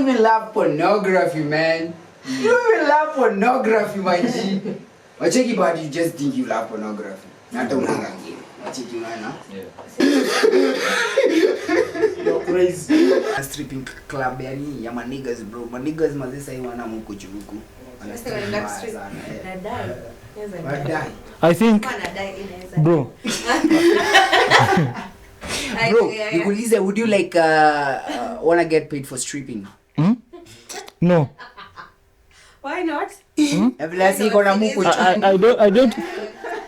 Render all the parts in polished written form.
even love pornography, man. You don't even love pornography, my G. But check it out, you just think you love pornography. Not a game. Check it out now. You're crazy. A stripping club, yani, ya my niggas, bro. My niggas must say wana muko chuku. I think, bro. Bro, nikuulize, would you like wanna get paid for stripping? No. Why not? I don't.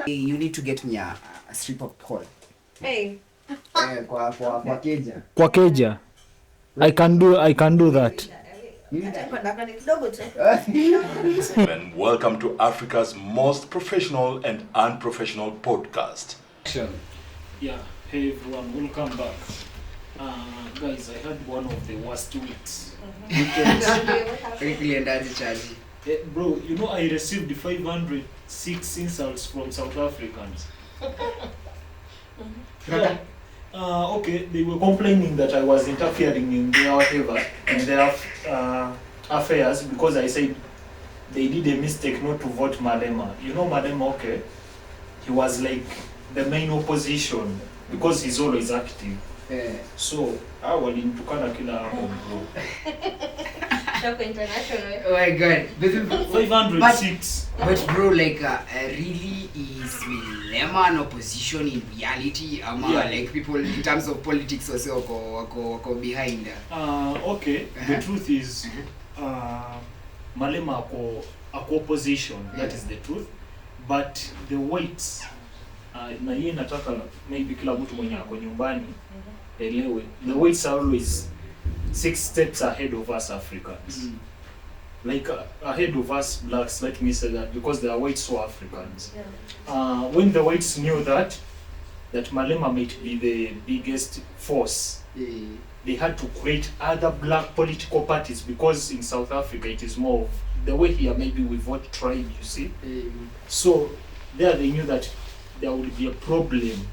You need to get me a stripper pole. Hey. Kwa keja. Kwa keja. I can do that. And welcome to Africa's most professional and unprofessional podcast. Yeah, hey everyone, welcome back. Guys, I had one of the worst weeks. Bro, you know I received 506 insults from South Africans. Yeah. Okay, they were complaining that I was interfering in their whatever, in their affairs because I said they did a mistake not to vote Malema. You know Malema, okay? He was like the main opposition because he's always active. So, I was in Tukana Kila bro. International. Oh my god. 506. But bro, like, really is Malema an opposition in reality? Like people in terms of politics also go behind? Okay, the truth is, Malema ako opposition, that is the truth. But the weights, na yeye nataka maybe kila mtu mwenye ako nyumbani elewe, the weights are always 6 steps ahead of us Africans. Like ahead of us blacks, let me say that, because they are white so Africans. When the whites knew that Malema might be the biggest force, they had to create other black political parties, because in South Africa it is more of the way here, maybe we vote tribe, you see. So there they knew that there would be a problem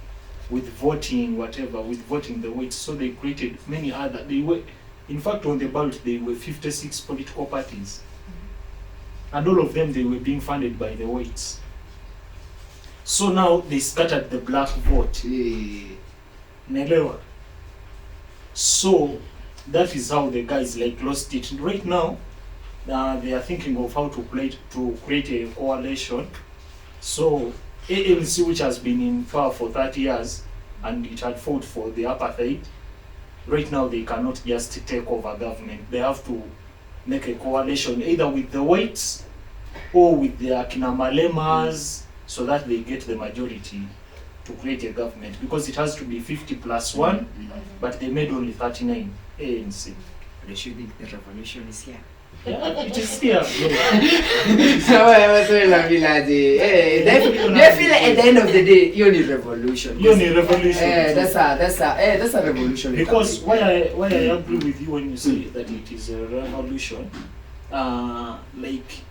with voting, whatever, with voting the whites. So they created many other, they were, in fact on the ballot there were 56 political parties. And all of them, they were being funded by the whites. So now they scattered the black vote. Nelewa. So that is how the guys like lost it. Right now, they are thinking of how to create a coalition. So ANC, which has been in power for 30 years and it had fought for the apartheid, right now they cannot just take over government. They have to make a coalition either with the whites or with the Akina Malemas, so that they get the majority to create a government, because it has to be 50+1, but they made only 39 ANC. They should think the revolution is here. Yeah, it is here, bro. So I was saying la village. They feel like at the end of the day, you need revolution. You need revolution. That's a revolution. Because why I agree with you when you say that it is a revolution, like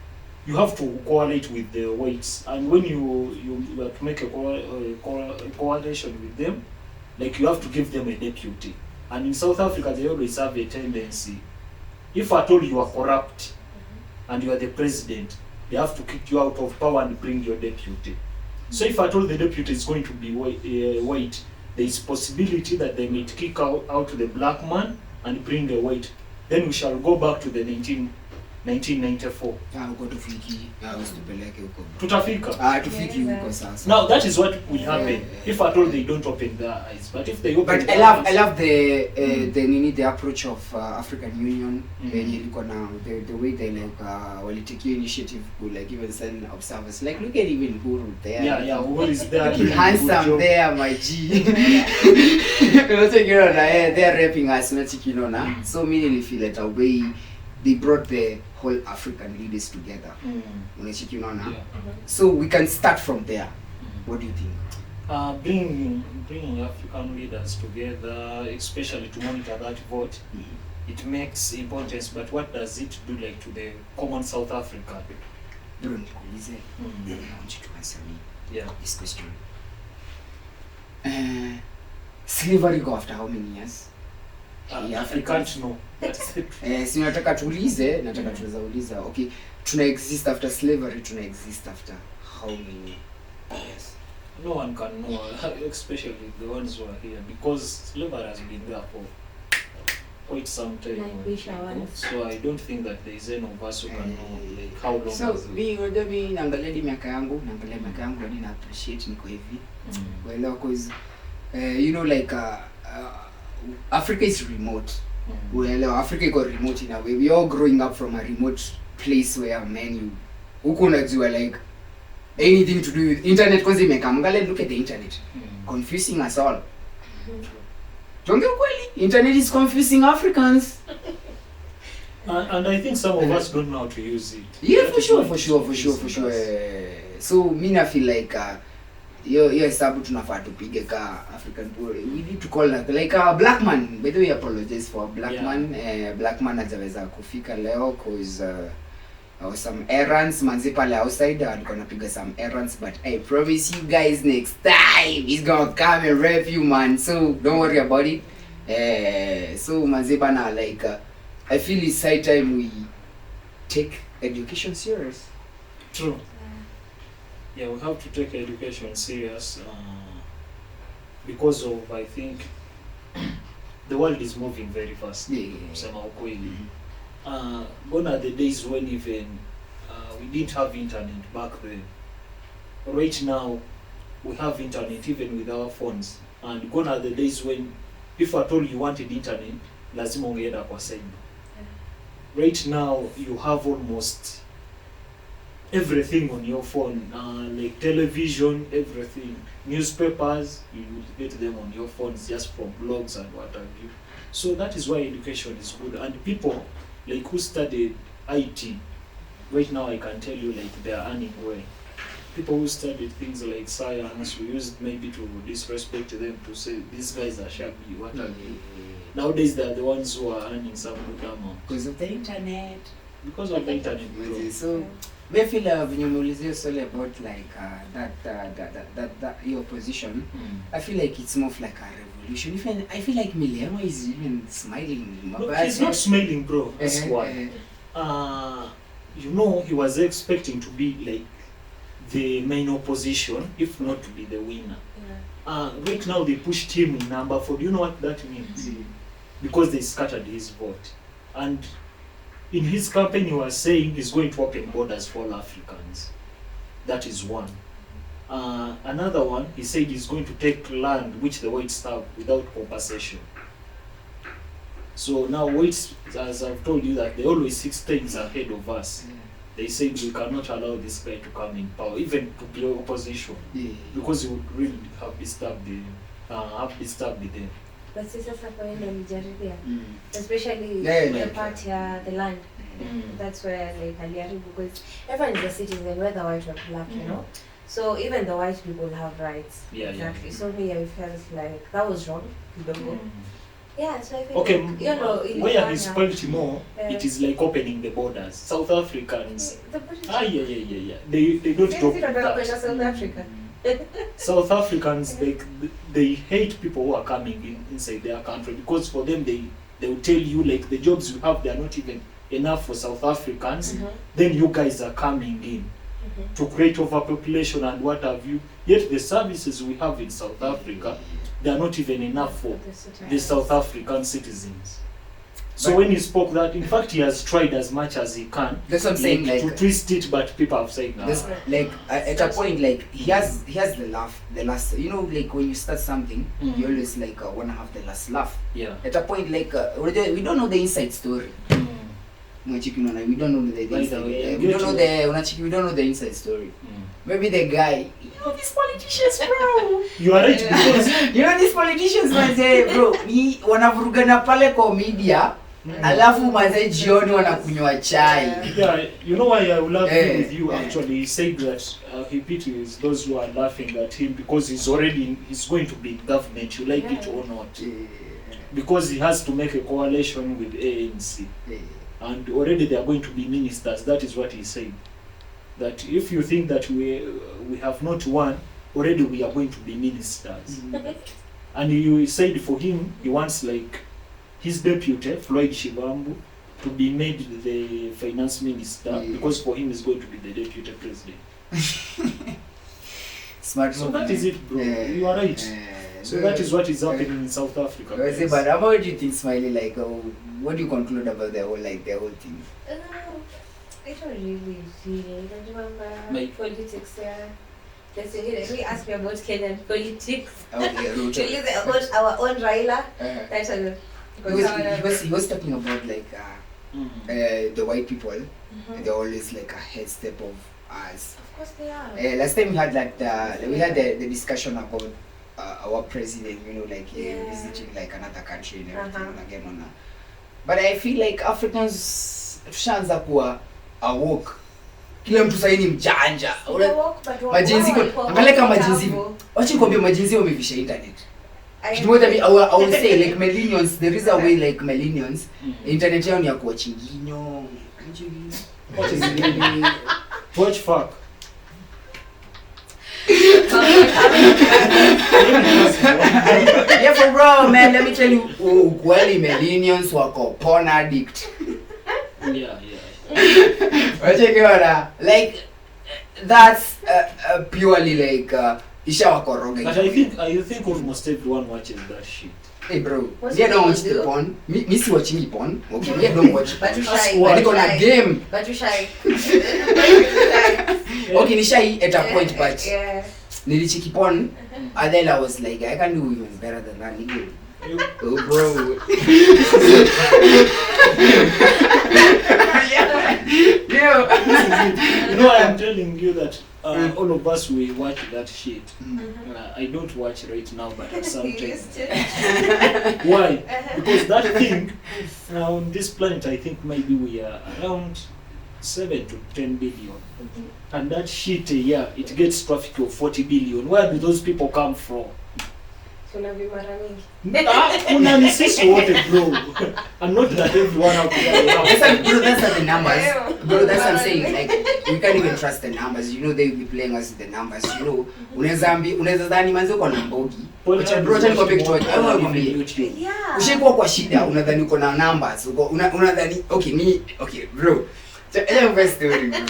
you have to coalesce with the whites, and when you have to make a coalition with them, like you have to give them a deputy. And in South Africa, they always have a tendency, if at all you are corrupt and you are the president, they have to kick you out of power and bring your deputy. So if at all the deputy is going to be white, there is possibility that they may kick out the black man and bring a white. Then we shall go back to the 1994. Tutafika. Now that is what will happen if at all they don't open their eyes. But if they open their eyes, I love the approach of African Union. The way they like take your initiative to like even send observers. Like look at even Guru there. Yeah, who is there? Handsome there, my G. They're rapping us, not so many feel that away. They brought the whole African leaders together. So we can start from there. What do you think? Bringing African leaders together, especially to monitor that vote, it makes importance. But what does it do like to the common South African? I want you to answer me this question. Slavery go after how many years? I can't know. That's the truth. Si nataka tuulize, tunaweza uliza. Okay, tuna exist after slavery, tuna exist after how many years? No one can know, especially the ones who are here, because slavery has been there for quite some time. So I don't think that there is any of us who can know like how long. So me naangalia miaka yangu hadi na appreciate niko hivi. Well, because you know, like Africa is remote. Well, Africa iko remote in a way. We all growing up from a remote place where you huko unajua like anything to do with internet, because look at the internet. Confusing us all. Jonge ukweli, internet is confusing Africans. And I think some of us don't know how to use it. Yeah, for sure. So me I feel like yo hesabu tunafaa tupige ka African poor. We need to call like BlackMan. By the way, apologize for BlackMan. BlackMan hajaweza kufika leo cause some errands manzi pale outside alikuwa anapiga some errands, but I promise you guys next time he's gonna come and rep you, man, so don't worry about it. So manzi bana, like I feel it's high time we take education serious. True. Yeah, we have to take education serious because of, I think, the world is moving very fast. Gone are the days when even we didn't have internet back then. Right now, we have internet even with our phones. And gone are the days when, if at all you wanted internet, lazima ungeenda kwa cyber. Right now, you have almost everything on your phone, like television, everything. Newspapers, you will get them on your phones just from blogs and what have you. So that is why education is good. And people like who studied IT, right now I can tell you like they are earning well. People who studied things like science, we used maybe to disrespect them, to say these guys are shabby, what have you. Nowadays they are the ones who are earning some good amount. Because of the internet. Because of the internet. So I feel when you mulize all about like that your position, I feel like it's more of like a revolution. Even I feel like Malema is even smiling. No, he's not smiling, bro. That's why. You know, he was expecting to be like the main opposition, if not to be the winner. Right now they pushed him in number 4. Do you know what that means? Because they scattered his vote. And in his campaign, he was saying he's going to open borders for all Africans. That is one. Another one, he said he's going to take land which the whites have without compensation. So now whites, as I've told you, that they always 6 times ahead of us. They said we cannot allow this guy to come in power, even to be opposition, because he would really have disturbed them. But sasa kwa ile mjaribia, especially the part here, the land. That's where like aliharibu, because everyone is a citizen, whether white or black, you know. So even the white people have rights. Exactly. So me, I felt like that was wrong. Yeah, so I feel okay, like, you know, where he spoiled more, it is like opening the borders. South Africans, they don't talk about that. South Africa. South Africans, they hate people who are coming inside their country, because for them they will tell you like the jobs you have, they are not even enough for South Africans. Then you guys are coming in to create overpopulation and what have you. Yet the services we have in South Africa, they are not even enough for the South African citizens. So but when he spoke that, in fact, he has tried as much as he can. That's what I'm saying, like to twist it, but people have said no. Like at a point, like he has the last. You know, like when you start something, you always like wanna have the last laugh. Yeah. At a point, like we don't know the inside story. We don't know the inside. We don't know the inside story. Maybe the guy, you know these politicians, bro. You are right, because you know these politicians, manze, bro. Ni wanavurugana pale kwa media. Alafu manze jioni wanakunywa chai. Yeah, you know why I will laugh with you actually. He said that he pities those who are laughing at him because he's going to be in government, you like it or not. Because he has to make a coalition with ANC. And already they are going to be ministers. That is what he said. That if you think that we have not won, already we are going to be ministers. And you said for him, he wants like his deputy, Floyd Shivambu, to be made the finance minister because for him is going to be the deputy president. Smart. So that is it, bro. You are right. So that is what is happening in South Africa. I say, but what do you think, Smiley? Like, what do you conclude about the whole thing? I don't really see. I don't remember politics there. Let me ask you about Kenyan politics. Okay, about our own Raila. That's all. He was talking about like the white people. They're always like a head step of us. Of course they are. Last time we had like the discussion about our president, you know, like visiting like another country and everything again on that. But I feel like Africans tushaanza kuwa awoke. Kila mtu sasa ni mjanja. Majinsi angalia kama majinsi. Wacha nikwambie majinsi wamevisha internet. Kitu moja I will say like millennials, there is a way like millennials internet yao ni ya kuwa chinginyo. What is really watch fuck. Yeah, for bro, man, let me tell you, ukweli millennials wako porn addict. Yeah. Like that's purely like ishawakoroga. But I think almost everyone watches that shit. Hey bro, I don't watch the porn. Me see watching porn. Okay, me don't watch. But you shy. I go on a game. But you shy. Okay, ni shy at a point, but yeah. Nilichiki porn, and then I was like, I can do even better than that, nigga. Oh bro. You know, I'm telling you that all of us we watch that shit. I don't watch right now, but at some time. Why? Because that thing on this planet, I think maybe we are around 7 to 10 billion. And that shit, it gets traffic of 40 billion. Where do those people come from? Kuna ni sisi wote bro. I'm not that everyone out there. That's the numbers. Bro, that's what I'm saying. Like, we can't even trust the numbers. You know, they will be playing us with the numbers. You know, unaweza dhani manzi uko na mbogi. Acha bro, acha nikwambie kitu moja. Au nikwambie. Ushikuwa kwa shida, unadhani uko na numbers. Unadhani okay bro. Acha nikwambie story bro.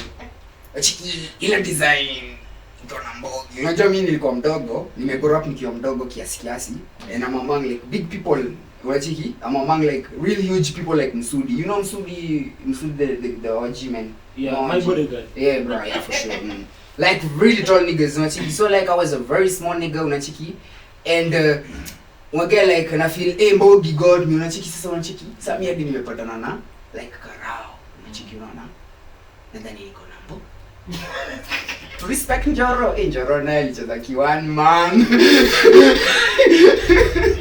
Achiki ile design Gonna mbogi. Unajua mimi nilikuwa mdogo, nimegrow up nikiwa mdogo kiasi. And I'm among like big people. Unachiki? I'm among like real huge people like Msudi. You know Msudi the OG man. Yeah, my bodyguard. Yeah, bro, yeah, for sure. Like really tall niggas, unachiki. So like I was a very small nigga, unachiki. And wage like na feel mbogi god me unachiki sasa unachiki. Sasa mimi hadi nimepatana na like karao. Unachiki unaona? And then niko na mbogi. To respect Njoro, Njoro naye alicheza ki-one man.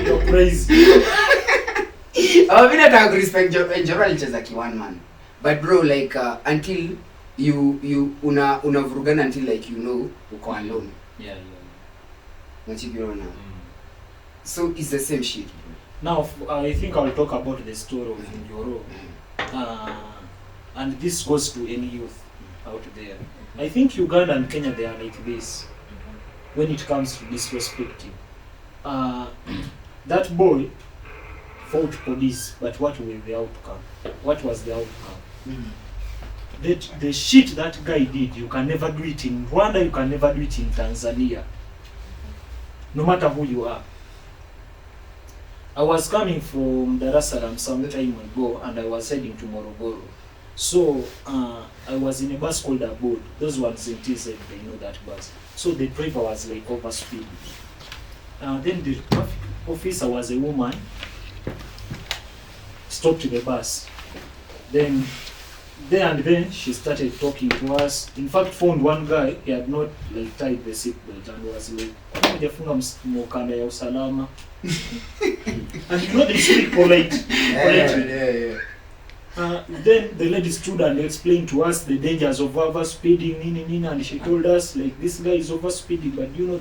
You're crazy. Mimi nataka ku respect Njoro alicheza ki-one man. But bro, like until you unavurugana until like you know uko alone. Yeah. Unachiona. So it's the same shit. Now I think I'll talk about the story of Njoro. And this goes to any youth out there. I think Uganda and Kenya, they are like this when it comes to disrespecting. That boy fought police, but what was the outcome? The shit that guy did, you can never do it in Rwanda, you can never do it in Tanzania. No matter who you are. I was coming from Dar es Salaam some time ago and I was heading to Morogoro. So I was in a bus called Abassa. Those ones in TZ, they know that bus. So the driver was like over speed. Then the traffic officer was a woman. Stopped the bus. Then she started talking to us. In fact, found one guy. He had not like tied the seatbelt and was like, "Hujafunga mkanda ya usalama." And you know they speak polite. Yeah. Then the lady stood and explained to us the dangers of overspeeding, and she told us like this guy is overspeeding, but you know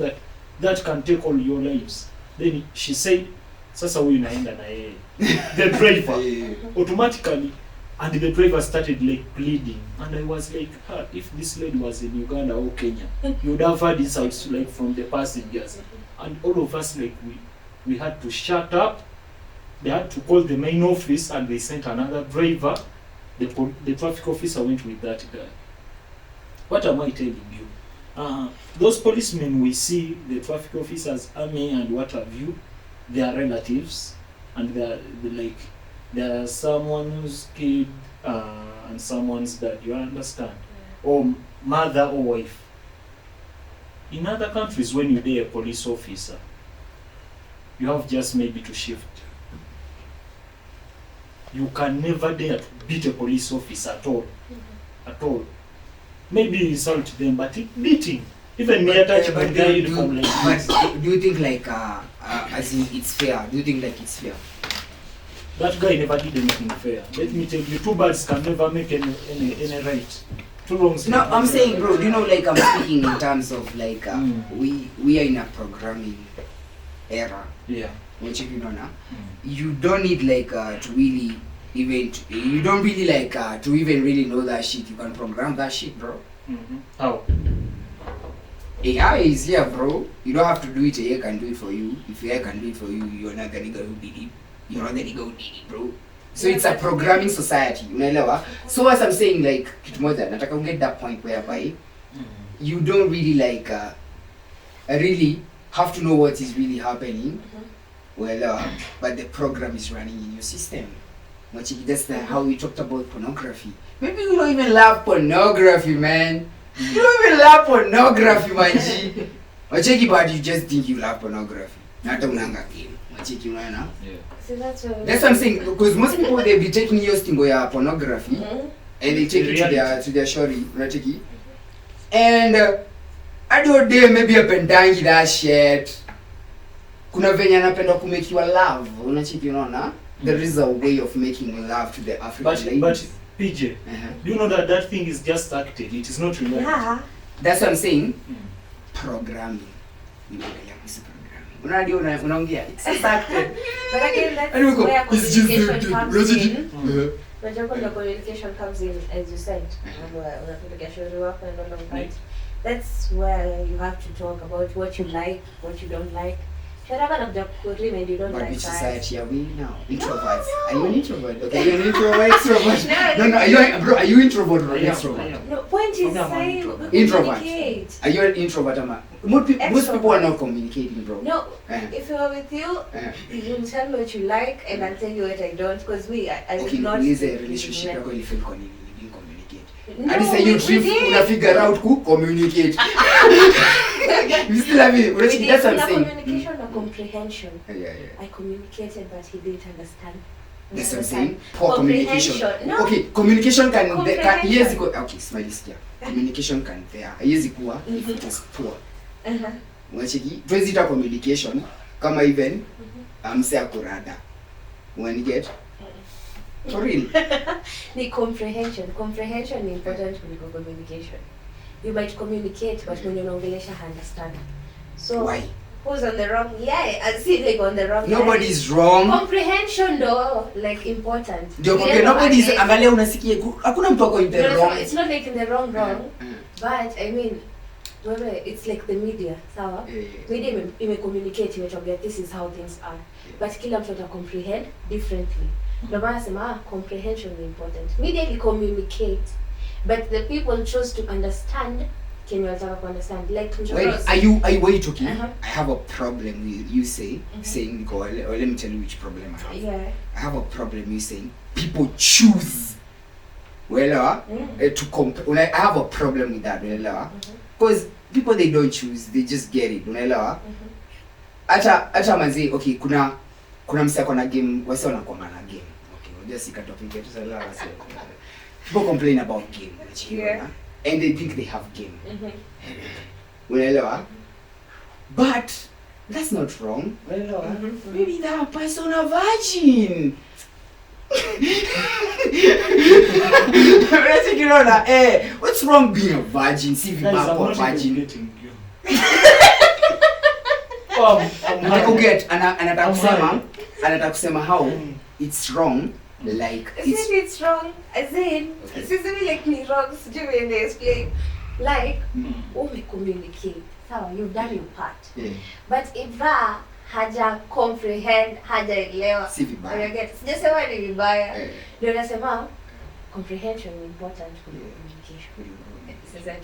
that can take all your lives. Then she said, "Sasa huyu naenda na yeye." The driver automatically, and the driver started like pleading, and I was like, if this lady was in Uganda or Kenya, you would have heard insults like from the passengers, and all of us like we had to shut up they had to call the main office and they sent another driver. The traffic officer went with that guy. What am I telling you? Those policemen we see, the traffic officers, army and what have you, they are relatives, and they are someone's kid and someone's dad, you understand? Or mother or wife. In other countries, when you're there, a police officer, you have just maybe to shift. You can never dare to beat a police officer at all. At all. Maybe insult them, but beating. Even me attaching with their uniform like this. But do you think like as in it's fair? Do you think like it's fair? That guy never did anything fair. Let me tell you, two birds can never make any right. Two wrongs. No, I'm saying, bro, you know, like I'm speaking in terms of like we are in a programming era. Yeah. Which you know now, you don't need like to really even you don't really like to even really know that shit. You can program that shit, bro. How? AI is here, bro. You don't have to do it. AI can do it for you. If AI can do it for you, you're not the nigga who did it. You're not the nigga who did it, bro. So it's a programming society, unaelewa? So as I'm saying, like kitu moja, nataka get that point whereby you don't really like really have to know what is really happening. Well, but the program is running in your system. That's how we talked about pornography. Maybe you don't even love pornography, man. You don't even love pornography, man. But you just think you love pornography. Not unanga game. Yeah. So that's what I'm saying. Because most people they be taking your stingo ya pornography and they take it to their shorty, and I don't dare maybe apendangi that shit. Kuna venye anapenda ku make you love, unachiki unaona? There is a way of making love to the African ladies. But PJ, do you know that thing is just acted? It is not real. Yeah. That's what I'm saying. Programming. Unaongea. It's just acted. But again, that's where communication comes in. When the communication comes in, as you said, that's where you have to talk about what you like, what you don't like. You don't but like which that. society are we now? Introverts. Are you an introvert? Okay, you're an introvert, extrovert. No. Are you introvert or extrovert? No, point is saying introvert. Communicate. Are you an introvert or most people are not communicating, bro. No, if we are with you, you will tell me what you like and I'll tell you what I don't, because I okay, not is a relationship you're going to feel communicate. No, and say you trip figure out who communicate. You still have it. That's what I'm saying. Communication or comprehension. Yeah. I communicated but he didn't understand. That's what I'm saying. Poor communication. No. Okay, communication can yes go okay, Smiley here. Communication can there. Yes kuwa if it is poor. Mwachiki, tuwezita communication kama even mse akurada. When you get for real. The comprehension is important for communication. You might communicate, but when you unaongelesha understand. So why? Who's on the wrong? Yeah, I see like on the wrong. Nobody's wrong. Comprehension though, like important. Nobody's angalia unasikia hakuna mtu ako in the wrong. It's not like in the wrong, but I mean, it's like the media, sawa? Media ime communicate, imetwambia this is how things are. But kila mtu ata comprehend differently. Ndio maana nasema comprehension is important. Media will communicate, but the people choose to understand. Can you understand? Like wait, are you talking? I have a problem with you saying or let me tell you which problem I have. Yeah. I have a problem you saying people choose. Well, I have a problem with that. Because people they don't choose, they just get it. Acha manzi, okay, kuna msako na game, wase wanakuwa na game. Okay, we'll just sika topic yetu sala. People complain about game, and they think they have game. But that's not wrong. Maybe that person a virgin. What's wrong being a virgin? See if you are a virgin. Anataka kusema how it's wrong, like it's wrong. As in, it's like me wrong. Explain. Like, communicate. So you've done your part. Yeah. But Ibra haja comprehend, hajaelewa. Si vibaya. Unaget? Sijasema ni vibaya. Ndio nasema comprehension is important for communication. Sasa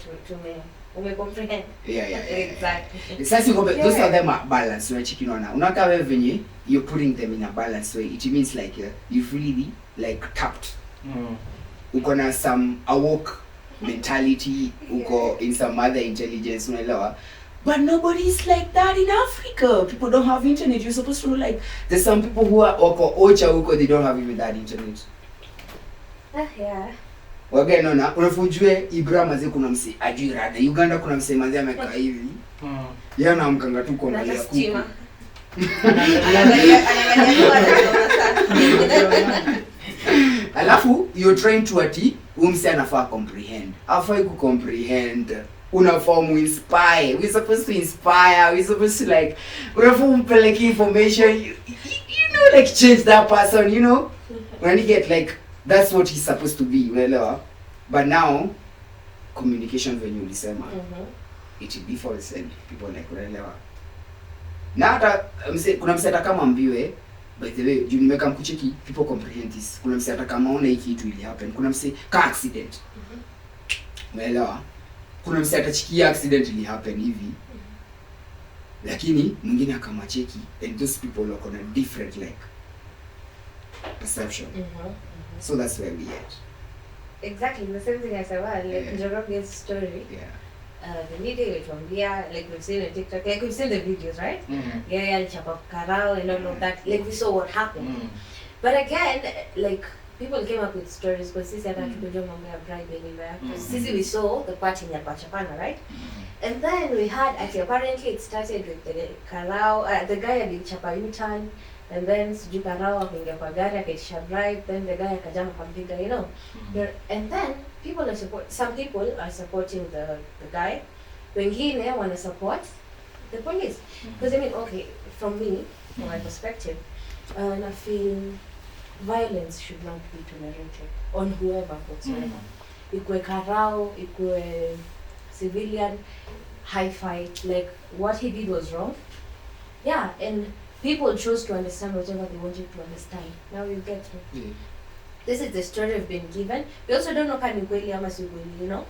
umecomprehend. Yeah. Exactly. Sasa those are them balance, unachiki unaona. Unaka wewe venye you're putting them in a balanced way. It means like you've really like tapped. Uko na some awoke mentality, uko in some other intelligence, unaelewa. But nobody is like that in Africa. People don't have internet. You're supposed to know, like, there's some people who are ocha uko, they don't have even that internet. Yeah. Wage nona, unafujue Ibrahim aze kuna msi ajui rada. Uganda kuna msi manzi amekaa hivi. Yana mkanga tu kuangalia kuku. Alafu you're trying to ati umsi anafaa comprehend. Afai ku comprehend. Unafaa mu inspire. We're supposed to inspire. We're supposed to like unafaa umpeleke information. You know, like change that person, you know? When you get like that's what he's supposed to be, unaelewa? But now communication when you ulisema it defaults and people like unaelewa. Na hata kuna mseta kama ambiwe by the way, you nimeka mkucheki people comprehend this. Kuna mseta kama ona hiki kitu ili happen. Kuna mse ka accident. Unaelewa? Kuna mseta chikia accident ili happen hivi. Lakini mwingine akamacheki and those people are on a different like perception. So that's where we at. Exactly, the same thing as well. Like Njoroge's story. Yeah. The media ilituambia, like we've seen on TikTok, like we've seen the videos, right? Yeah, alichapa karao and all of that. Like we saw what happened. But again, like people came up with stories because sisi hata tukujua mambo ya bribe anywhere. Sisi we saw the part in Yapachapana, right? And then we had actually apparently it started with the karao, the guy alichapa U-turn. And then sijui karao akaingia kwa gari akaitisha bribe, then the guy akajama kampiga, you know. And then people are some people are supporting the guy, wengine wana support the police. Because I mean, okay, from me, from my perspective, I feel violence should not be tolerated on whoever whatsoever. Ikwe karao, ikwe civilian, high fight, like what he did was wrong. Yeah, and people chose to understand whatever they wanted to understand. Now you get me. This is the story we've been given. We also don't know kani kweli ama si kweli, you know.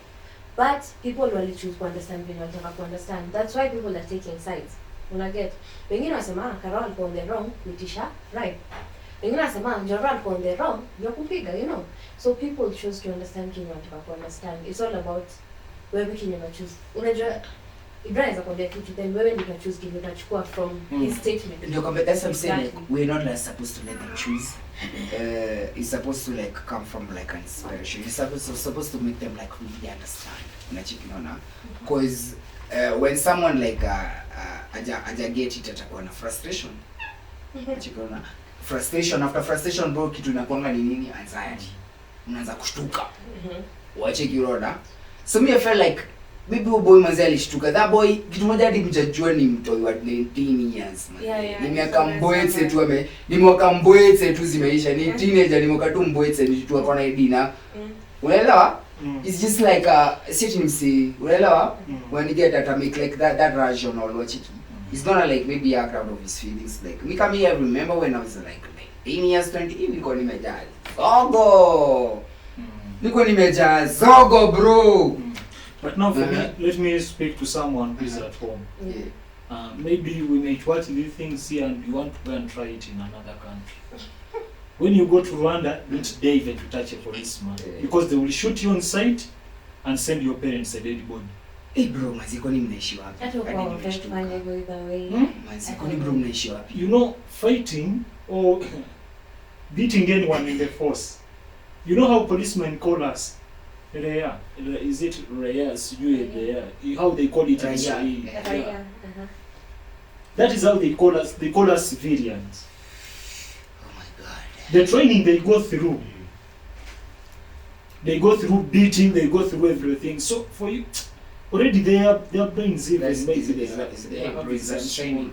But people really choose to understand when wanataka to understand. That's why people are taking sides. Una get? Wengine wasema karao alikuwa on the wrong, kuitisha right. Wengine wasema Njoro alikuwa on the wrong, ndio kupiga, you know. So people choose to understand kini wanataka to understand. It's all about wewe kini choose. Unajua Ibrahim is akwambia kitu then wewe ndio choose kile utachukua from his statement. Ndio kwamba that's what I'm saying, like, we're not like supposed to let them choose. It's supposed to like come from like an inspiration. It's supposed to make them like really understand. Unachikinaona? Because when someone like aja get it atakuwa na frustration. Unachikinaona? Frustration after frustration bro kitu inakuanga ni nini? Anxiety. Unaanza kushtuka. Wacheki roda. So me I felt like maybe boy manzi alishtuka. That boy kitu moja hadi mjajua ni mtoi wa 19 years man. Ni miaka mboetse tu ni mwaka mboetse tu zimeisha. Ni teenager ni mwaka tu mboetse ni tu akona idina. Unaelewa? It's just like sitting msi. Unaelewa? When you get that make like that rational logic. He's gonna like maybe act out of his feelings like me come here remember when I was like 18 years 20 nilikuwa nimejaa. Zogo. Nilikuwa nimejaa zogo bro. But now for me, let me speak to someone who is at home. Maybe we may try to do things here and you want to go and try it in another country. When you go to Rwanda, don't dare even to touch a policeman. Because they will shoot you on sight and send your parents a dead body. Hey bro, maziko ni mnaishi wapi? Maziko ni bro mnaishi wapi? You know, fighting or beating anyone in the force. You know how policemen call us? Raya. Is it Raya? How they call it in Swahili? That is how they call us. They call us civilians. Oh my God. The training they go through. They go through beating. They go through everything. So for you, already their brains even It's training.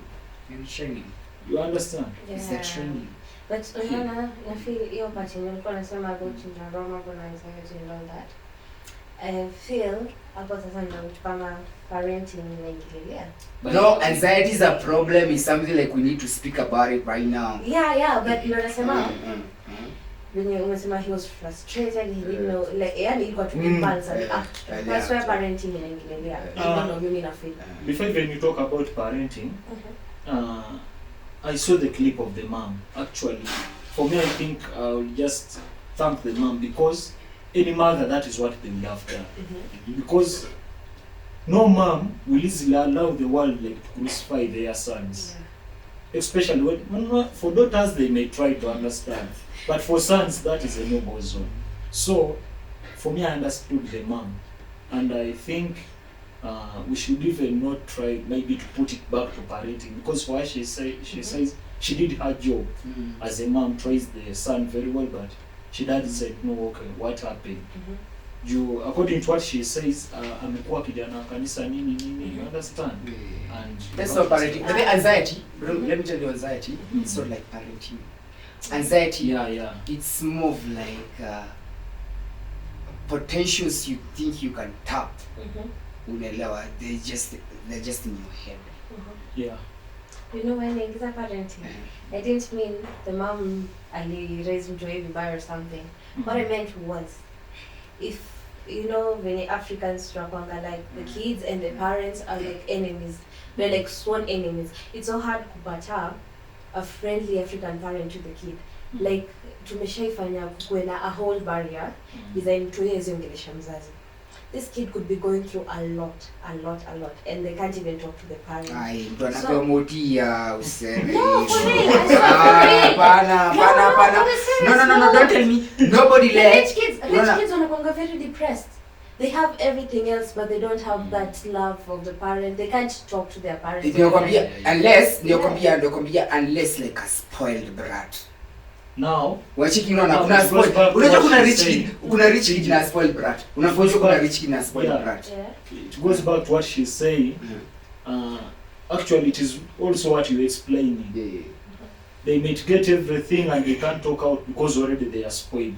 You understand? It's the training. But unaona, na feel hiyo part nilikuwa nasema about Roma and all that. I feel hapo sasa ndio kama parenting inaingilia. No, anxiety is a problem. Is something like we need to speak about it right now. Yeah, but ndio nasema when umesema he was frustrated, he didn't know, like yani ilikuwa tu impulse and act. That's why parenting inaingilia. Ndio mimi na feel. Before when you talk about parenting, I saw the clip of the mom. Actually, for me, I think I'll just thank the mom, because any mother, that is what they would have done. Because no mom will easily allow the world like to crucify their sons. Especially when for daughters they may try to understand, but for sons that is a no-go zone. So for me, I understood the mom, and I think we should even not try maybe to put it back to parenting, because for her she says she did her job as a mom, tries the son very well, but she dad said no, okay, what happened? You, according to what she says, amekuwa kijana kanisa nini, you understand? And that's not parenting. The anxiety, let me tell you, anxiety, it's not like parenting. Anxiety, it's more of like potentials you think you can tap. Unaelewa, they're just in your head. Yeah. You know, when I was parenting, I didn't mean the mom raised him to vibaya or something. What I meant was, if you know, when Africans trakwanga, like the kids and the parents are like enemies. They're like sworn enemies. It's so hard kupata a friendly African parent to the kid. Like tumeshaifanya kukwena a whole barrier design to yeziongelesha mzazi. This kid could be going through a lot, and they can't even talk to the parents. Mtu anapewa moti ya useme. No, for real. Pana. No, don't tell me. Nobody Rich kids wanakuanga very depressed. They have everything else, but they don't have that love of the parent. They can't talk to their parents. Unless like a spoiled brat. Now, wachiki unaona kuna spoiled. Unajua kuna rich kid na spoiled brat. Unafunzwa kuna rich kid na spoiled brat. It goes back to what she's saying. Actually, it is also what you're explaining. They might get everything and they can't talk out because already they are spoiled.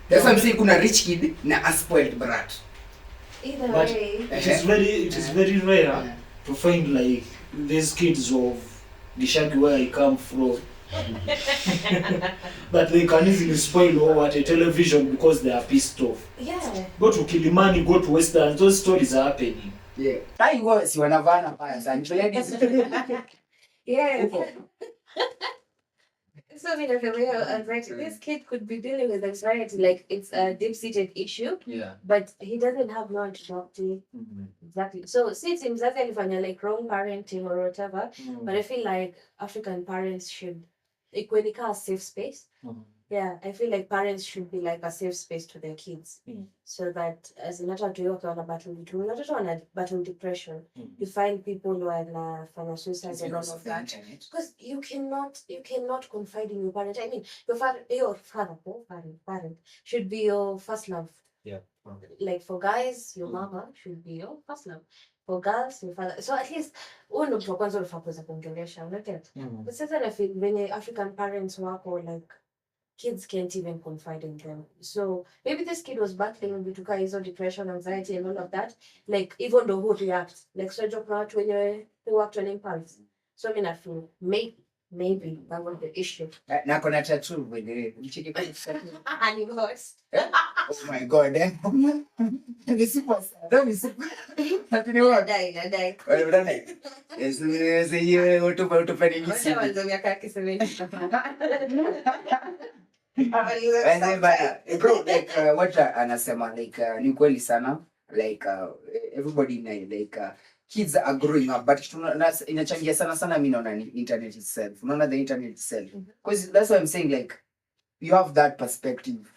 That's why I'm saying kuna rich kid na a spoiled brat. Either but way, it is very rare to find like these kids of Gishagi where I come from. But they can easily spoil a television because they are pissed off. Yeah. Go to Kilimani, go to Western, those stories are happening. Yeah. I go si wanavana paya sana. Yeah. So anxiety. This kid could be dealing with anxiety, like it's a deep-seated issue. Yeah. But he doesn't have no one to talk to. Exactly. So since him alifanya like wrong parenting or whatever, but I feel like African parents should equally a safe space. Yeah, I feel like parents should be like a safe space to their kids, so that as a matter of battle depression, you find people who are find suicide and all of that. Because you cannot confide in your parent. I mean, your parent should be your first love. Yeah. Like for guys, your mama should be your first love. For girls, your father. So at least one of the kwanza unafakuza kuongelesha, unaget. But sasa I feel when African parents work or like kids can't even confide in them. So maybe this kid was battling with depression, anxiety, and all of that. Like even though who reacts, like so job not when you worked on impulse. So I mean, I feel maybe that was the issue. Na kona tattoo by the way. Mchiki kwa Animals. Oh my god. That is super. Happy what? Die. Well done. Yes, you want to panic. Bro, like what anasema like ni kweli sana, like everybody like kids are growing up, but inachangia sana mimi naona internet itself. Unaona the internet itself, because that's why I'm saying like you have that perspective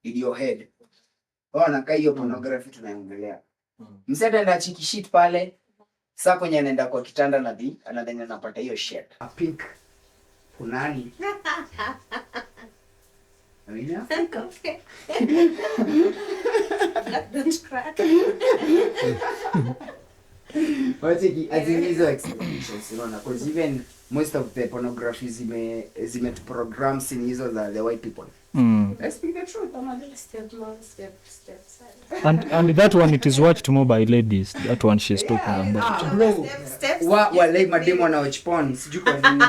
in your head. Ona kai hiyo pornography tunaongelea. Mseta anaenda chiki shit pale. Sasa kwenye anaenda kwa kitanda na anadhani anapata hiyo shit. A pink. Kunani? Amina? Okay. Don't crack. But as in hizo expectations, unaona, because even most of the pornography zime programs in hizo the white people. Let's speak the truth. Step. And that one, it is watched more by ladies. That one she's talking about. Bro, Steps. wa like mademo na watch porn. Sijui kwa nini.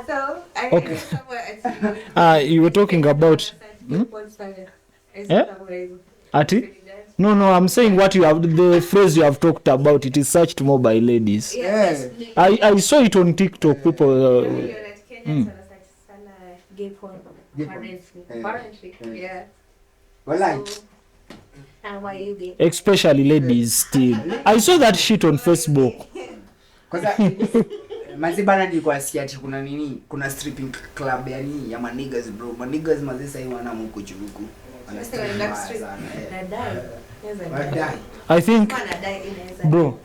So I Okay. somewhere You were talking about Ati? No, I'm saying what you have, the phrase you have talked about, it is searched more by ladies. Yeah. I saw it on TikTok, people. Gay porn. Apparently. Yeah. Walai. So, and why you gay? Especially ladies still. I saw that shit on Facebook. Kwanza mazi bana nilikuwa sikia ati kuna nini? Kuna stripping club yani ya manigas bro. Manigas mazi sasa hivi wana mko churuku. I think bro.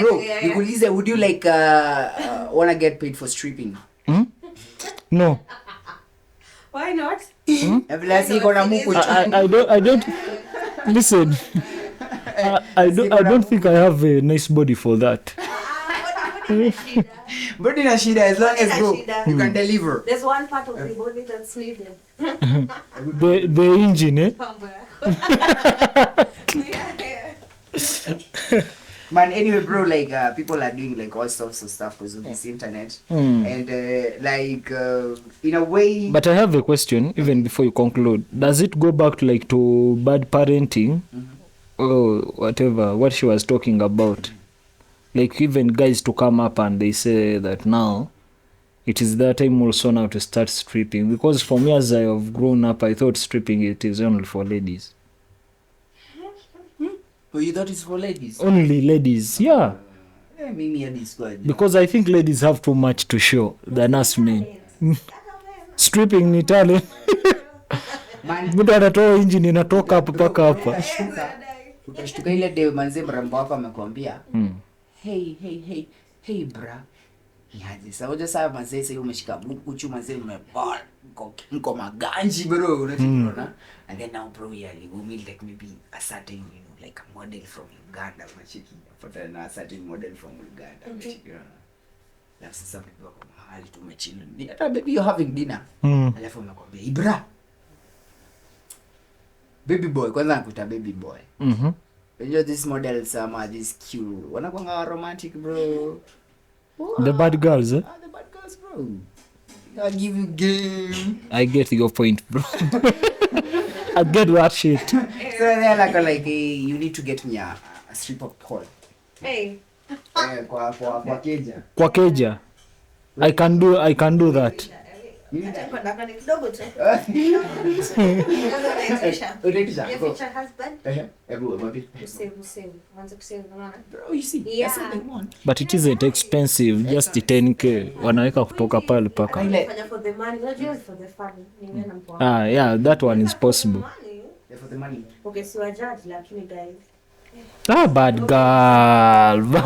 Bro, nikuulize, would you like wanna get paid for stripping? No. Why not? I don't listen. I don't think I have a nice body for that. Body na shida, as long as bro you can deliver. There's one part of the body that's needed. The engine, eh? Man, anyway, bro, like people are doing like all sorts of stuff because of this internet, and like in a way. But I have a question, even before you conclude. Does it go back to like to bad parenting, or whatever what she was talking about? Like even guys to come up and they say that now it is their time also now to start stripping, because for me as I have grown up, I thought stripping it is only for ladies. Oh, you thought it's for ladies? Only ladies, yeah. Maybe a squad. Because I think ladies have too much to show than us men. Stripping ni talent. Mtu anatoa engine inatoka hapa mpaka hapa. Utashtuka ile day manze mrembo hapa amekwambia. Hey bra. Yaani saoja saa manze sasa umeshika mkuchu manze umeball. Mko maganji bro, unaona? And then now bro yeah, you mean like maybe a certain, you know, like a model from Uganda unacheki. But a certain model from Uganda unacheki. Na sasa bibi wako mahali tumechill. Hata baby you're having dinner. Alafu unakwambia Ibra. Baby boy, kwanza nakuita baby boy. You know these models are these cute. Wanakuanga romantic bro. The bad girls, eh? The bad girls bro. I'll give you game. I get your point, bro. I get that shit. So they're like hey, you need to get me a strip of pole. Hey. Kwa keja. Kwa keja. I can do that. Bro, you see, that's what they want. But it isn't expensive, just 10k. Wanaweka kutoka pale paka. Yeah, that one is possible. For the money. Okay, so I judge lakini guys. Bad girl.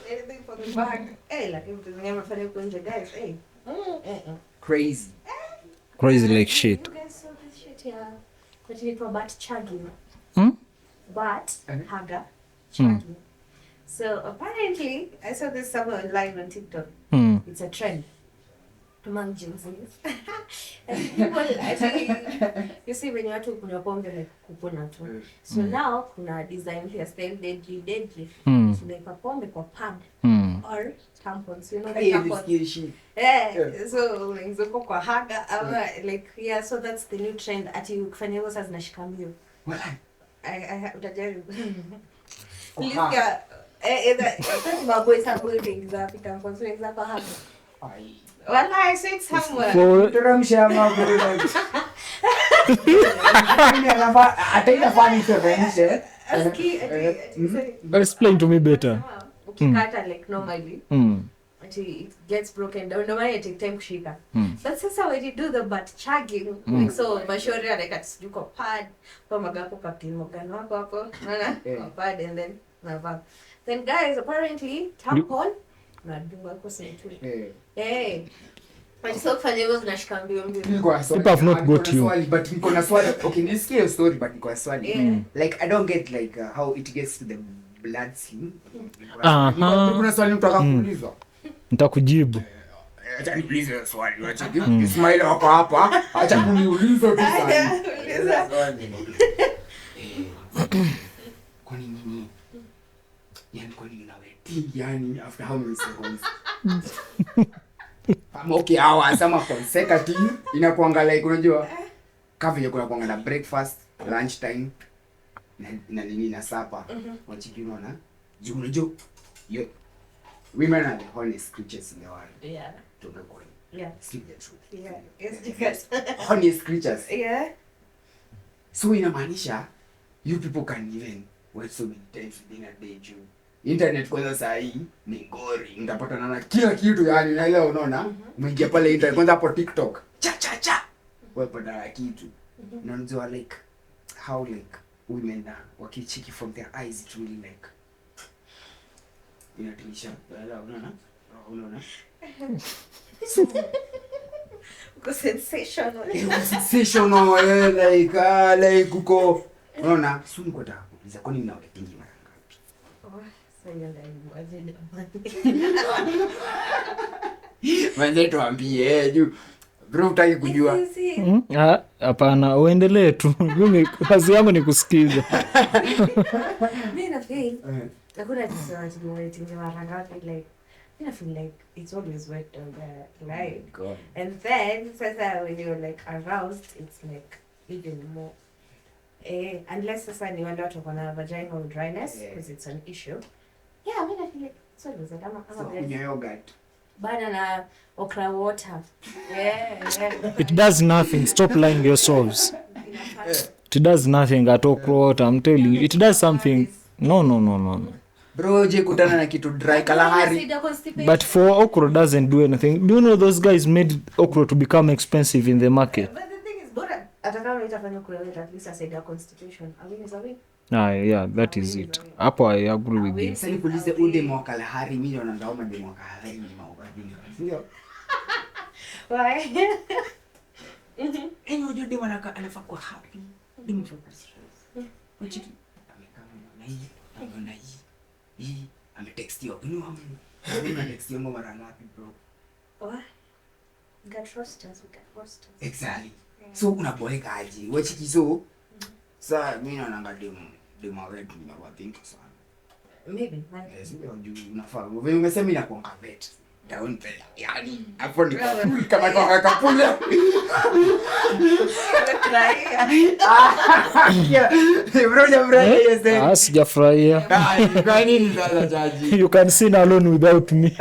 Anything for the bag. Hey, like if the name of the guys, hey. Crazy. Crazy like shit. You guys saw this shit, yeah. But it's about chugging. But haga chugging. So apparently, I saw this somewhere online on TikTok. It's a trend among Gen Zs. And people actually, you see when you are to kunywa pombe like kupona tu. So now kuna design hairstyle deadly. So like pombe kwa pad or tampons. You know the tampons. Yeah. So like zoko kwa haga like yeah. So that's the new trend. Ati ukifanya hivyo sasa zinashika mbio. I utajaribu. Lika that's my boys are putting the tampons like that kwa haga. Well, I said somewhere. But explain to me better. Ukikata like normally, until it gets broken down. Normally it takes time kushika. But sasa when you do the butt chugging, like so mashori like atsujuko pad, kwa magapo kapimo gano wako hapo, unaona? Pad and then nava. Then guys, apparently tampon na dunga kwa sentu. Hey. So kufanya hivyo tunashika mbio. People have not got you. But niko na swali. Okay, nisikie your story but niko na swali. Like I don't get like how it gets to the bloodstream. Kuna swali mtaka kuuliza. Nitakujibu. Acha niulize swali. Acha Smiley wako hapa. Acha kuniuliza tu swali. Kwa nini? Yani kwa nini unaweti? Yani after how many seconds? Okay, hours ama consecutive inakuanga like unajua kama vile kuna kuanga na breakfast, lunch time na nini na supper. Wachiki unaona? Juu unajua women are the honest creatures in the world. Yeah. To the point. Yeah. Speak the truth. Yeah. Yes, because honest creatures. Yeah. So inamaanisha you people can even wait so many times within a day juu internet kwanza saa hii ni ngori, utapata na kila kitu yani, na ile unaona umeingia pale internet kwanza hapo TikTok cha wewe pata kitu na unajua like how like women wakichiki from their eyes it really like inatilisha wala unaona sensational like uko unaona suni kwa ta kuuliza kwa nini nawetingi mara ngapi? Mwanzo tuambie juu bro utaki kujua. Hapana, uendelee tu. Mimi kazi yangu ni kusikiza. Mimi na feel hakuna tatizo tumewetingi mara ngapi like I feel like it's always worked on the like God. And then sasa when you're like aroused it's like even more unless sasa ni wale watu wana vaginal dryness because it's an issue. Yeah, I mean I feel like it's always like I'm a yogurt. Banana okra water. Yeah. It does nothing. Stop lying yourselves. It does nothing at okra water. I'm telling you. It does something. No. Bro, je kutana na kitu dry kalahari. But for okra doesn't do anything. Do you know those guys made okra to become expensive in the market? But the thing is, bora atakao itafanya kuleta at least aside constitution. Yeah, that is it. Hapo I agree with you. Sasa nikuulize ude mwaka kalahari mimi naona ndaoma de mwaka kalahari ni maubadilika. Ndio. Why? Unajua de wanaka anafaa kuwa happy. Demu for stress. Wachiki. Ameona hii. Ametextiwa. Ametextiwa mara ngapi bro? What? Got rosters. Exactly. So unaboeka aje? Wachiki so. Sasa mimi naona demu wetu ni mabadilika sana. Maybe. Yes, unafaa. Wewe umesema inakuanga vet. Down there. Yani, hapo ni kama kwa kapula. Bro, sijafurahia. Kwa nini sasa jaji? You can sin alone without me.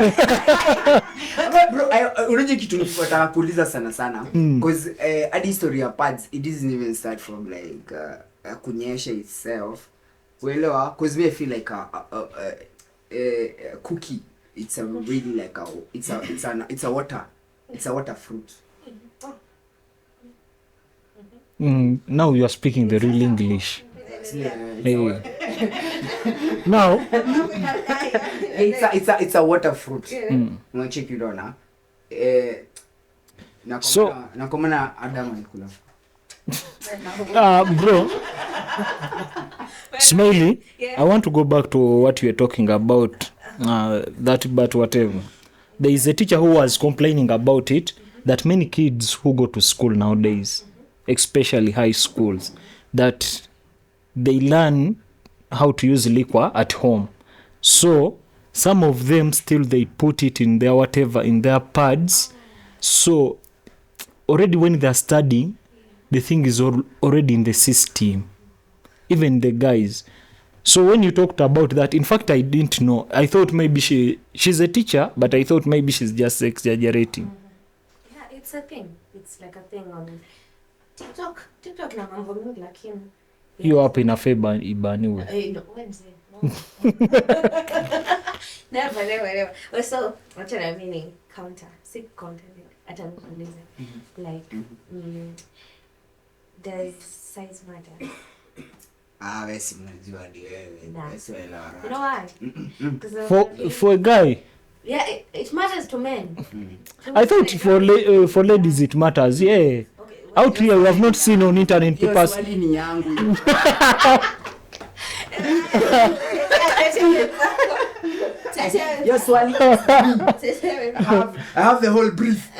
Bro, unajua kitu nataka kuuliza sana because hadi story ya pads it doesn't even start from like kunyesha itself. Uelewa? Because me I feel like a cookie. It's a really like it's a water fruit. Now you are speaking the real English. Hey. Now it's a water fruit. Una check it on na kama Adam alikula. Bro. Smiley, I want to go back to what you were talking about. That but whatever. There is a teacher who was complaining about it, that many kids who go to school nowadays, especially high schools, that they learn how to use liquor at home. So some of them still they put it in their whatever, in their pads. So already when they're studying, the thing is already in the system. Even the guys. So when you talked about that, in fact, I didn't know. I thought maybe she's a teacher, but I thought maybe she's just exaggerating. Yeah, it's a thing. It's like a thing on TikTok na mambo mingi lakini. You up in a favor ibaniwe. No, Wednesday. Never. So, what I mean, counter. Sick counter. Ata nikuulize. Like, does size matter? Wesi mnajua ni wewe. Nah. Wesi wala. You know why? For a guy, Yeah, it matters to men. I thought for ladies it matters. Yeah. Okay, Out here we have not seen on internet Hiyo people. swali ni yangu. Hiyo swali. I have the whole brief.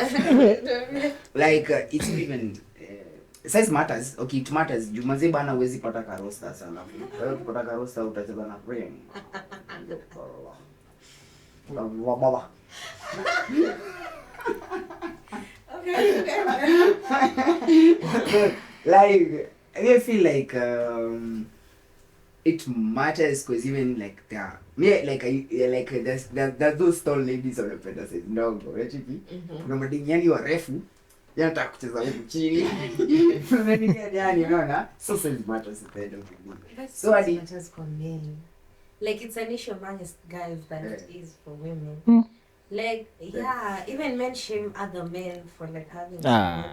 Like it's even size matters. Okay, it matters. Jumaze bana huwezi pata karosta sana. Wewe ukipata karosta utacheza na cream. Baba. Like I feel like it matters because even like there's those tall ladies on the pedestals ndogo rechiki kuna madingiani warefu yanataka kucheza huko chini yani unaona so it matters at the end of the day. So it matters for men. Like it's an issue among guys than it is for women. Like even men shame other men for like having No.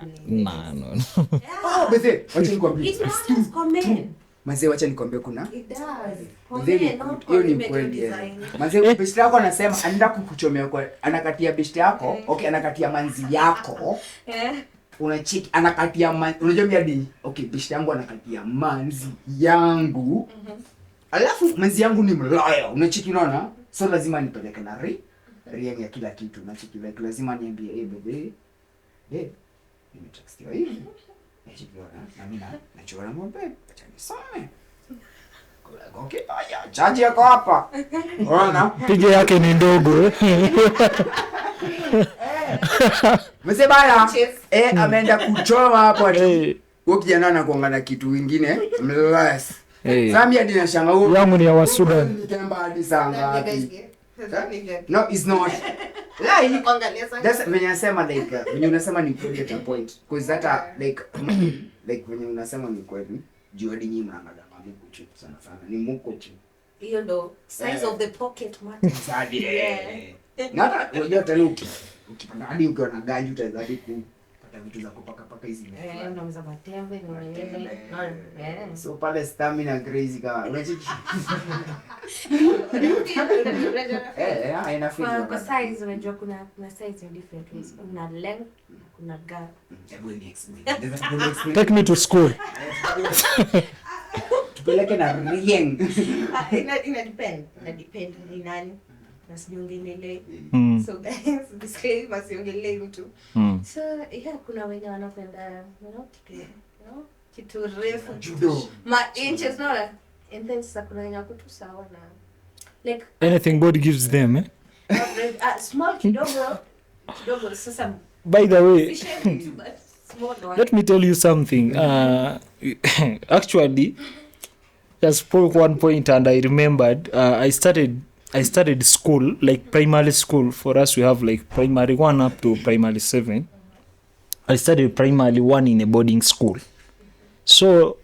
Yeah. Oh, bese wacha nikwambie. It matters for men. Mazee wacha nikwambie kuna It does. For Mzee men, not for hiyo ni women kweli. design. Mazee besti yako anasema anaenda kukuchomea kwa anakatia besti yako, okay anakatia manzi yako. Unachiki anakatia unajua miadi okay besti yangu anakatia manzi yangu. Alafu manzi yangu ni mlaya, unachiki unaona? So lazima nipeleke na ring ya kila kitu, unachiki like lazima niambie baby. Nimetextiwa hivi. Nachikiona na mimi nachukua na mbona acha nisome. Okay, haya, chaji yako hapa. Unaona? Pige yake ni ndogo. Mzee bana. Ameenda kuchoma hapo ati. Wewe kijana anakuangana kitu kingine. Mleless. Sami hadi nashanga huo. Yangu ni ya Wasudan. Nitemba hadi sanga. No, it's not. Like that's when you say like when you unasema ni kweli at a point because that like when you unasema ni kweli juu hadi nyinyi mnaangalia mambo kuchu sana ni muko tu hiyo ndo size of the pocket matters. Sadi nata unajua tena ukipanda hadi ukiwa na ganju utaweza hadi kupata vitu za kupaka hizi ndo mza matembe ni so pale stamina crazy kama unajua ina feel kwa size unajua kuna size in different ways kuna length kuna gap. Take me to school. Tupeleke na ring. Ina depend ni nani nasiongelele. So guys basically masiongelele mtu. So kuna wenye wanapenda kitu refu Judo. Ma inches no and then sasa kuna wenye kutu sawa na like Anything God gives them, small kidogo sasa. By the way, small one. let me tell you something. Actually, just spoke one point and I remembered. I started school, like primary school. For us, we have like primary 1 up to primary 7. I studied primary 1 in a boarding school. So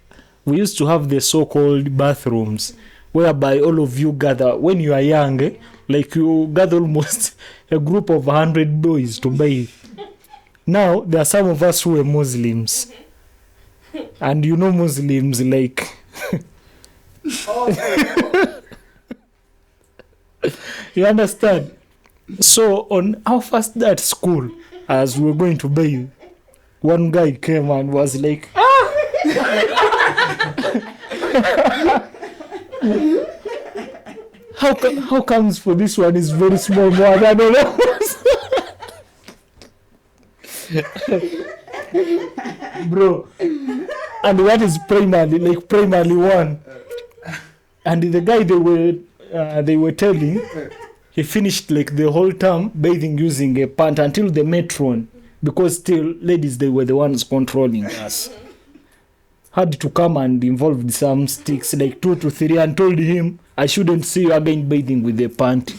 we used to have the so-called bathrooms, whereby all of you gather when you are young. Like you gather almost a group of 100 boys to bathe. Now there are some of us who are Muslims, and you know Muslims like. You understand? So on our first day at school, as we were going to bathe, one guy came and was like, How comes for this one is very small one? I don't know. Bro, and what is primary, like primary 1? And the guy they were telling, he finished like the whole term bathing using a pant until the matron, because still ladies, they were the ones controlling us, had to come and involved some sticks, like 2 to 3, and told him I shouldn't see you again bathing with a pant.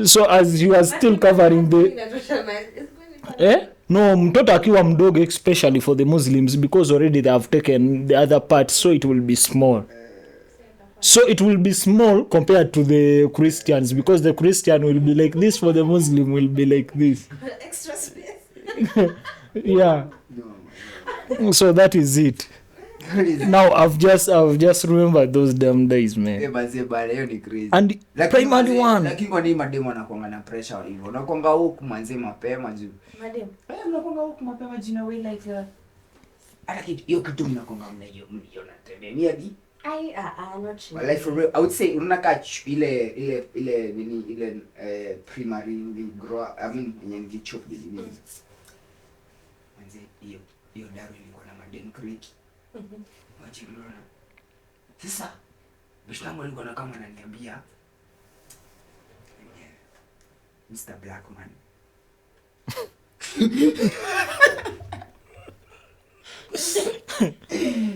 So as he was still covering the no, mtoto akiwa mdogo, especially for the Muslims, because already they have taken the other part, so it will be small. So it will be small compared to the Christians, because the Christian will be like this, for the Muslim will be like this. Extra space. Yeah. So that is it. Now I've just remembered those damn days, man. Basi bale hiyo ni crazy. And primary one. Lakini kwa nini mademo wanakuanga na pressure hivyo? Unakuanga huku manzi mapema juu. Madam. Unakuanga huku mapema juu na we like hata kitu hiyo kitu mnakuanga mnaiona tena. Ni hadi not sure. Like for real, I would say unakaa ile primary we grow up, I mean yenye kichop hivi. Manzi hiyo daru ilikuwa na madem creek. Wachilona. Sasa mshtangu alikuwa na kama ananiambia Mr. BlackMan.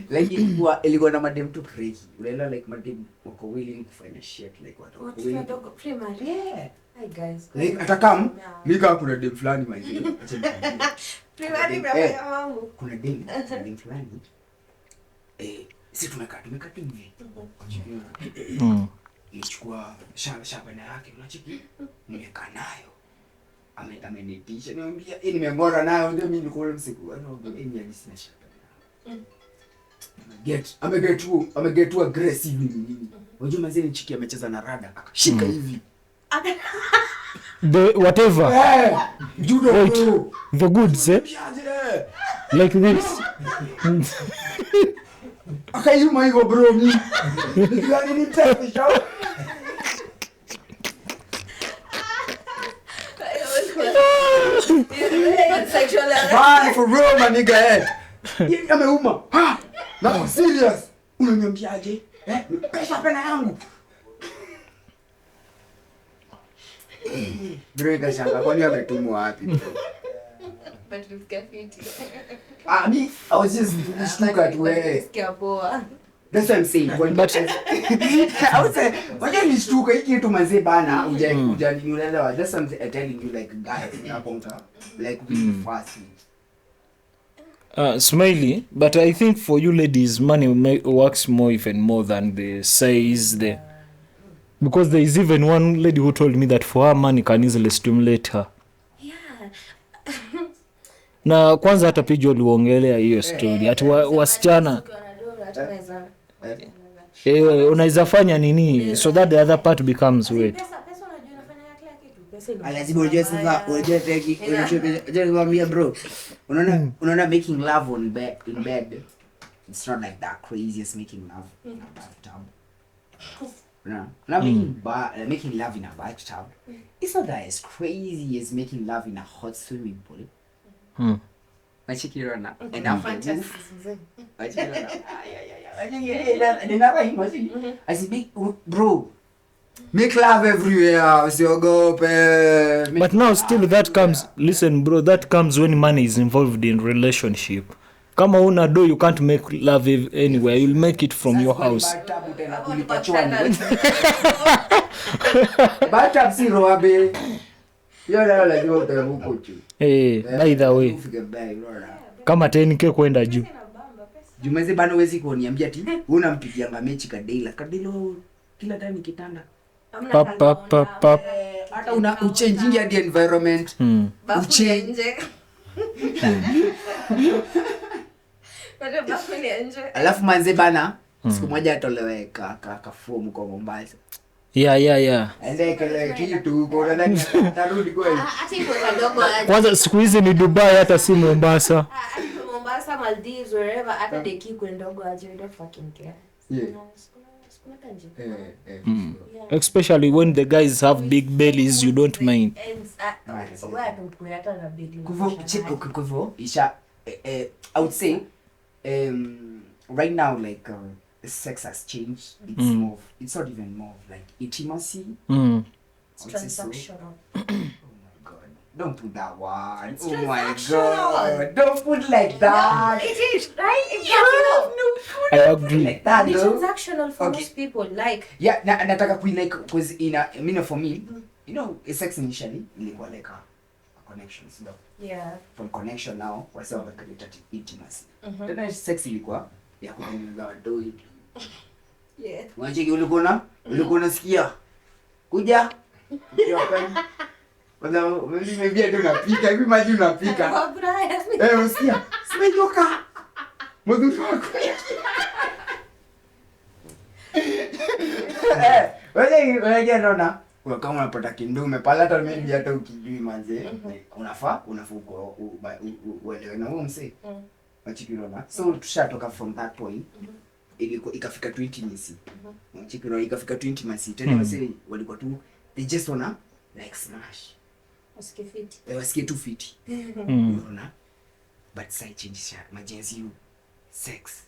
Like ilikuwa na madem tu crazy. Unaelewa like madem wako willing kufanya shit like watu wako willing. What primary? Yeah. Hi guys. Like atakam mika kuna dem fulani manzi. Primary brother wangu. Kuna dem fulani. Sisi tumekaa hivi. Nichukua shamba na yake unachiki. Nimekaa nayo. Amenitisha niambia nimengora nayo ndio mimi niko msiku. Mimi alisina shamba. Ameget too aggressive nini. Unajua mazeni chiki amecheza na rada akashika hivi. The whatever. Judo. Wait, the goods, eh? Like this. Akaima hiyo bro mimi. Ndio ni mtepe show. Bye for real my nigga. Yeye ameuma. Ha! Na serious. Unaniambiaje? Pesa pena yangu. Grega shanga kwani ametumwa wapi? But with graffiti. Me, I was just stuck to where. That's what I'm saying. But I would say, when you stuck, you get to manze bana, unaelewa. That's something I'm telling you, like guys, like really fast. Smiley, but I think for you ladies, money works more even more than the size there. Because there is even one lady who told me that for her money can easily stimulate her. Yeah. Na kwanza hata Peejay uongelea hiyo story. Ati wasichana unaweza fanya nini so that the other part becomes wet. Pesa unajua unafanya kila kitu. Lazima ujue sasa uje teki unajua bro. Unaona making love in bed. It's not like that crazy as making love in a bathtub. No. Not making love in a bathtub. It's not that as crazy as making love in a hot swimming pool. Machikirona. And I'm fantastic. I said, bro, make love everywhere. Usiogope. But now still that comes, listen bro, that comes when money is involved in relationship. Kama una do, you can't make love anywhere. You'll make it from your house. Bathtub si roabe. Yona lazima utavuko tu. By the way. Kama 10k kwenda juu. Jumeze bana wezi kuoniambia ati unampigianga mechi kadela kila time kitanda. Pap. Hata una uchanging ya the environment. Uchange. Alafu manze bana siku moja atolewe kafumu kwa Mombasa. Yeah. Ende kile kitu kwa ndani tarudi kweli. Ati kwa kadogo aje. Kwanza siku hizi ni Dubai hata si Mombasa. Mombasa, Maldives, wherever hata deki kwa ndogo aje, we don't fucking care. Yeah. Especially when the guys have big bellies, you don't mind. Kuvo isha I would say right now like sex has changed. It's not even more of like intimacy. It's transactional. Oh my god. Don't put that one. It's oh my transactional. god. Don't put like that. It is, right? I agree. Like that It's though. transactional for most people. Like, Yeah, nataka kui like because for me, you know, sex initially ilikuwa like a connection, so yeah. from connection now wasa wakaleta intimacy. Then sex ilikuwa ya kutengeneza wadoi. Yeah. Unacheki ulikuwa unasikia kuja kwanza maybe ndio unapika hivi maji unapika. Usikia? Simejoka. Mudhuru wako. Wewe unaona kama unapata kindume pale hata mimi hata ukijui manze unafaa uelewe na huo msee. Machikirona. So tushatoka from that point. Ikafika to intimacy. Machikirona ikafika to intimacy. Tena wase walikuwa tu they just wanna like smash. Wasikie tu fiti. Unaona? But side change sharp. Majenzi you sex.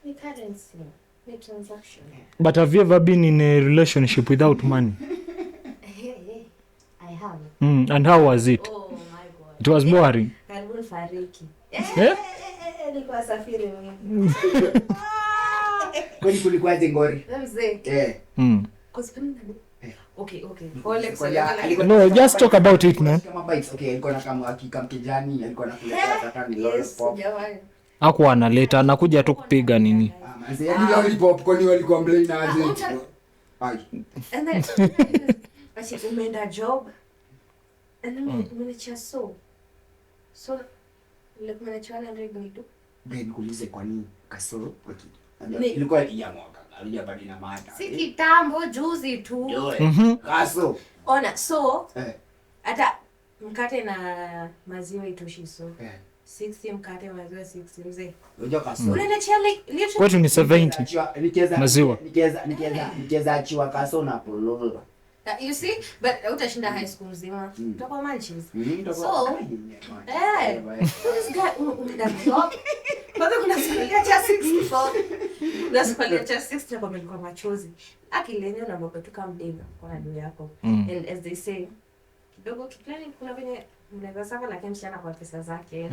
Dependency. The transaction. But have you ever been in a relationship without money? I have. And how was it? Oh my God. It was boring. Karibuni fariki. Nilikuwa safiri mimi. Kwani kulikuwaje ngori? Mzee. Okay. No, just talk about it, man. Kama bikes, okay, alikuwa na kama kijani, alikuwa anakuleta tatani lolo pop. Hakuwa analeta, anakuja tu kupiga nini. Manze, yani lolo pop kwani walikuwa mblei na aje. Ai. And then basi umeenda job. And then umeacha so like umeacha 100 ni tu. Then kuulize kwa nini kasoro kwa kitu. Ilikuwa ya mwaka. Alijabadi na mata. Si kitambo juzi tu. Kaso. Ona so hata mkate na maziwa itoshi so. 60 mkate maziwa 60 mzee. Unajua kaso. Unaenda chali literally. Kwetu ni 70. Maziwa. Nikeza achiwa kaso na pololo. You see, but utashinda high school zima. Utakuwa manches. So, this guy unaenda job. Kwanza kuna sikulia cha 64. Na sikulia cha 60 kwa mlikuwa machozi. Akilenyo na mambo tu kama mdema kwa ndugu yako. And as they say, kidogo kiplani kuna venye mnaweza saka lakini msichana kwa pesa zake.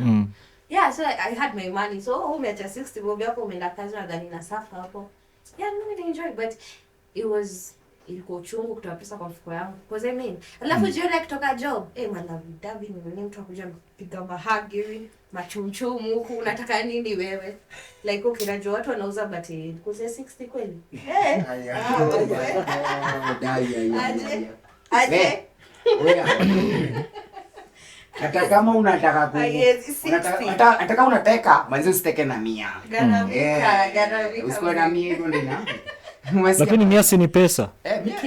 Yeah, so I had my money. So umeacha 60 bob yako umeenda kazi na gani na safa hapo. Yeah, no, I enjoy but ilikuwa uchungu kutoa pesa kwa mfuko yangu. Because I mean, alafu jioni kutoka job, malavi ni mtu akuja kupiga mahagi hivi, machumchumu huku unataka nini wewe? Like okay, unajua watu wanauza but kuze 60 kweli. Aje. Hata kama unataka hata kama unateka manzi usiteke na 100. Garamika. Usikue na 100 hivyo ndio na. Lakini 100 si ni pesa.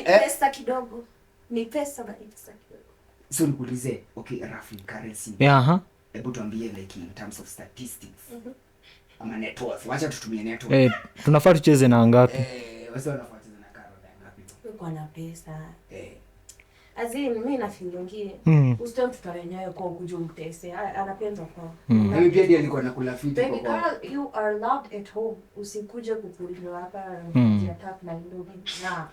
Pesa kidogo. Ni pesa bali pesa kidogo. So nikuulize, okay, rough currency. Yeah, Hebu tuambie like in terms of statistics. Ama net worth. Wacha tutumie net worth. Tunafaa tucheze na ngapi? Wasa wanafuatiza na Caroline ngapi? Uko na pesa. Azin mimi na feeling usito mtoto wenyewe kwa kuja umtese anapenda kwa mimi pia ndiye alikuwa nakula fiti baby girl you are loved at home usikuje kukuliwa hapa ya tap na ndio na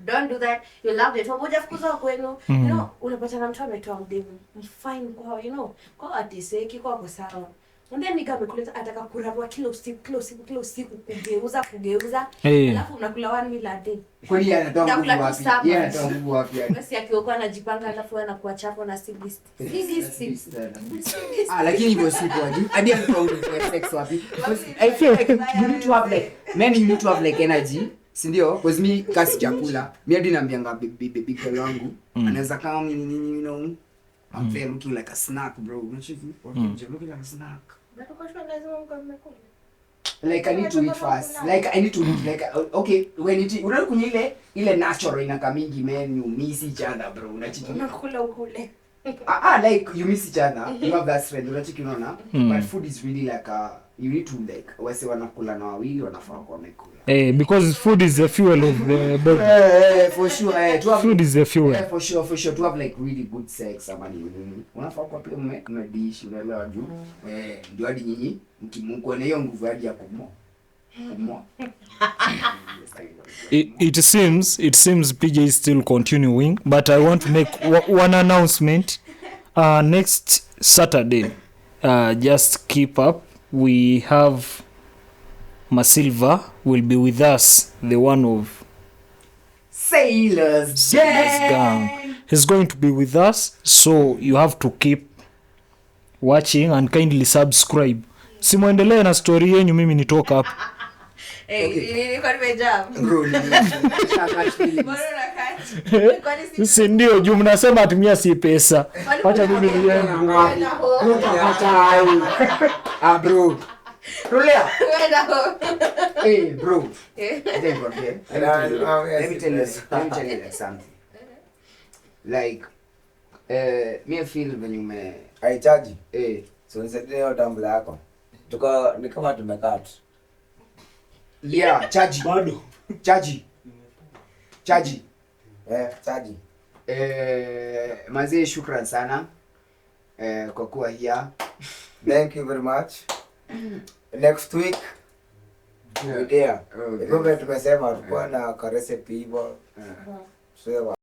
don't do that you loved at home moja fukuza kwenu you know unapata na mtu ametoa mdemu fine kwa you know kwa atiseki kwa sawa ndio nikamkuleta ataka kurarua kila usiku kugeuza alafu unakula 1 meal a day kwani anatoa nguvu wapi yeye anatoa nguvu wapi basi akiokuwa anajipanga alafu anakuwa chapo na sibist lakini hivyo sipo hadi anatoa nguvu kwa sex wapi I feel like you need to have like men you need to have like energy si ndio because me kasi chakula mimi hadi naambianga baby girl wangu anaweza kama nini you know I'm very looking like a snack bro looking like a snack like I need to eat fast like I need to eat like okay when it unakunywa ile natural inaka mingi man you miss each other bro unakula ukule like you miss each other you have that strength unachiki unaona but food is really like you need to like wase wanakula na wawili wanafaa kwa mekula because food is the fuel of the body for sure to have food is the fuel for sure to have like really good sex amani unafaa kwa pia umedish unaelewa juu ndio hadi nyinyi mkimko na hiyo nguvu hadi ya kumo it seems PJ is still continuing but I want to make one announcement next Saturday just keep up we have Masilva will be with us the one of Sailors Gang he's going to be with us so you have to keep watching and kindly subscribe simuendelee na story yenu mimi nitoka hapa Nini kwa nimejam? Bro, Si ndio juu mnasema atumia si pesa. Wacha mimi niende. bro. Rulia. Hey, bro. Yeah. Let me tell you like something. Like, me feel when you me haichaji. So nisaidie hiyo tumbler yako. Ni kama tumekat. Yeah, chaji. Bado. Chaji. Chaji. Chaji. Mazee shukran sana. Kwa kuwa here. Thank you very much. Next week we there. Tumesema tulikuwa na recipe hivyo. Sio